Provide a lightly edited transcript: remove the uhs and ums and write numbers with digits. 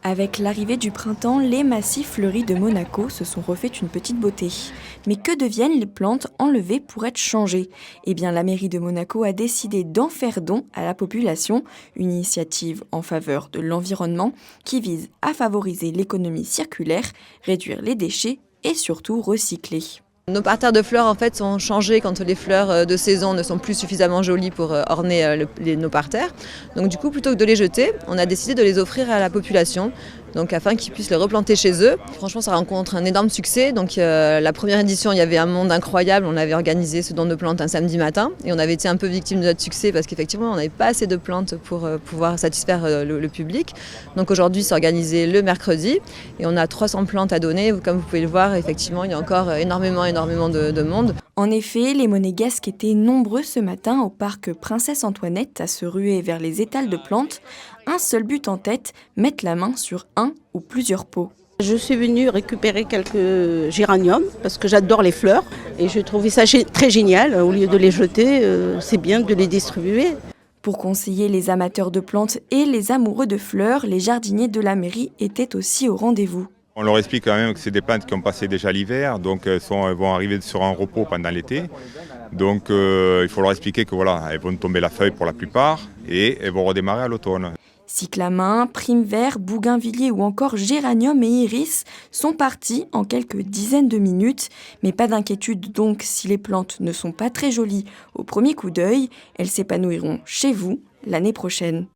Avec l'arrivée du printemps, les massifs fleuris de Monaco se sont refait une petite beauté. Mais que deviennent les plantes enlevées pour être changées? Eh bien, la mairie de Monaco a décidé d'en faire don à la population, une initiative en faveur de l'environnement qui vise à favoriser l'économie circulaire, réduire les déchets et surtout recycler. Nos parterres de fleurs en fait sont changés quand les fleurs de saison ne sont plus suffisamment jolies pour orner nos parterres. Donc du coup, plutôt que de les jeter, on a décidé de les offrir à la population, donc afin qu'ils puissent les replanter chez eux. Franchement, ça rencontre un énorme succès. Donc la première édition, il y avait un monde incroyable. On avait organisé ce don de plantes un samedi matin et on avait été un peu victime de notre succès parce qu'effectivement, on n'avait pas assez de plantes pour pouvoir satisfaire le public. Donc aujourd'hui, c'est organisé le mercredi et on a 300 plantes à donner. Comme vous pouvez le voir, effectivement, il y a encore énormément de monde. En effet, les monégasques étaient nombreux ce matin au parc Princesse Antoinette à se ruer vers les étals de plantes. Un seul but en tête, mettre la main sur un ou plusieurs pots. Je suis venue récupérer quelques géraniums parce que j'adore les fleurs et je trouvais ça très génial. Au lieu de les jeter, c'est bien de les distribuer. Pour conseiller les amateurs de plantes et les amoureux de fleurs, les jardiniers de la mairie étaient aussi au rendez-vous. On leur explique quand même que c'est des plantes qui ont passé déjà l'hiver, donc elles vont arriver sur un repos pendant l'été. Donc il faut leur expliquer que voilà, elles vont tomber la feuille pour la plupart et elles vont redémarrer à l'automne. Cyclamen, prime vert, bougainvillier ou encore géranium et iris sont partis en quelques dizaines de minutes. Mais pas d'inquiétude donc, si les plantes ne sont pas très jolies au premier coup d'œil, elles s'épanouiront chez vous l'année prochaine.